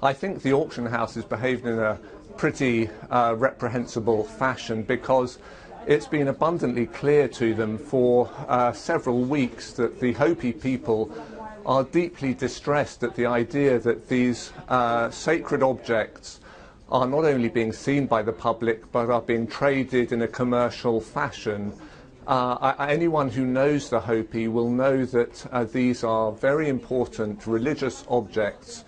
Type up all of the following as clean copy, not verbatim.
I think the auction house has behaved in a pretty reprehensible fashion, because it's been abundantly clear to them for several weeks that the Hopi people are deeply distressed at the idea that these sacred objects are not only being seen by the public but are being traded in a commercial fashion. Anyone who knows the Hopi will know that these are very important religious objects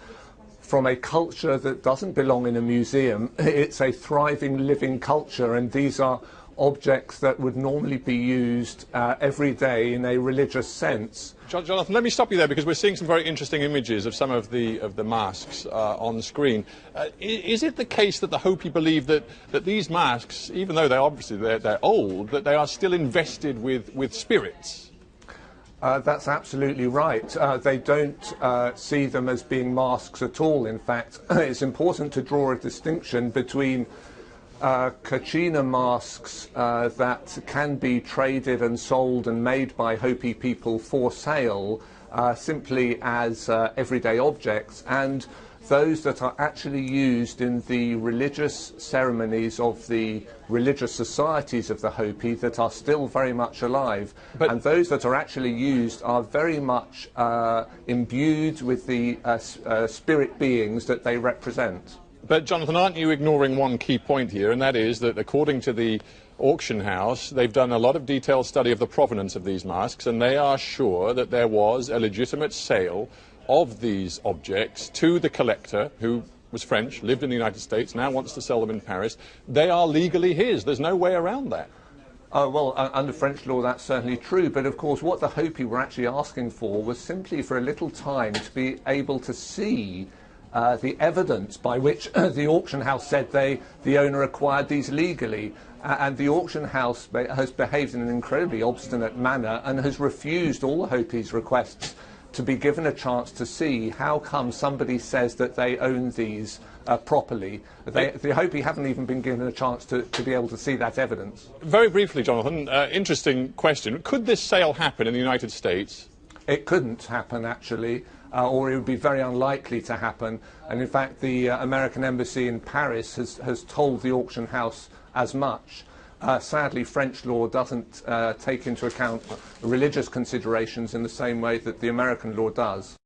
from a culture that doesn't belong in a museum. It's a thriving, living culture, and these are objects that would normally be used every day in a religious sense. Jonathan, let me stop you there, because we're seeing some very interesting images of some of the masks on the screen. Is it the case that the Hopi believe that these masks, even though they're old, that they are still invested with spirits? That's absolutely right. They don't see them as being masks at all. In fact, it's important to draw a distinction between kachina masks that can be traded and sold and made by Hopi people for sale simply as everyday objects, and those that are actually used in the religious ceremonies of the religious societies of the Hopi that are still very much alive. And those that are actually used are very much imbued with the spirit beings that they represent. But, Jonathan, aren't you ignoring one key point here, and that is that, according to the auction house, they've done a lot of detailed study of the provenance of these masks, and they are sure that there was a legitimate sale of these objects to the collector, who was French, lived in the United States, now wants to sell them in Paris. They are legally his. There's no way around that. Well, under French law, that's certainly true. But, of course, what the Hopi were actually asking for was simply for a little time to be able to see the evidence by which the auction house said the owner acquired these legally. And the auction house has behaved in an incredibly obstinate manner and has refused all the Hopi's requests to be given a chance to see how come somebody says that they own these properly. The Hopi haven't even been given a chance to be able to see that evidence. Very briefly, Jonathan, interesting question. Could this sale happen in the United States? It couldn't happen, actually, or it would be very unlikely to happen. And in fact, the American embassy in Paris has told the auction house as much. Sadly, French law doesn't take into account religious considerations in the same way that the American law does.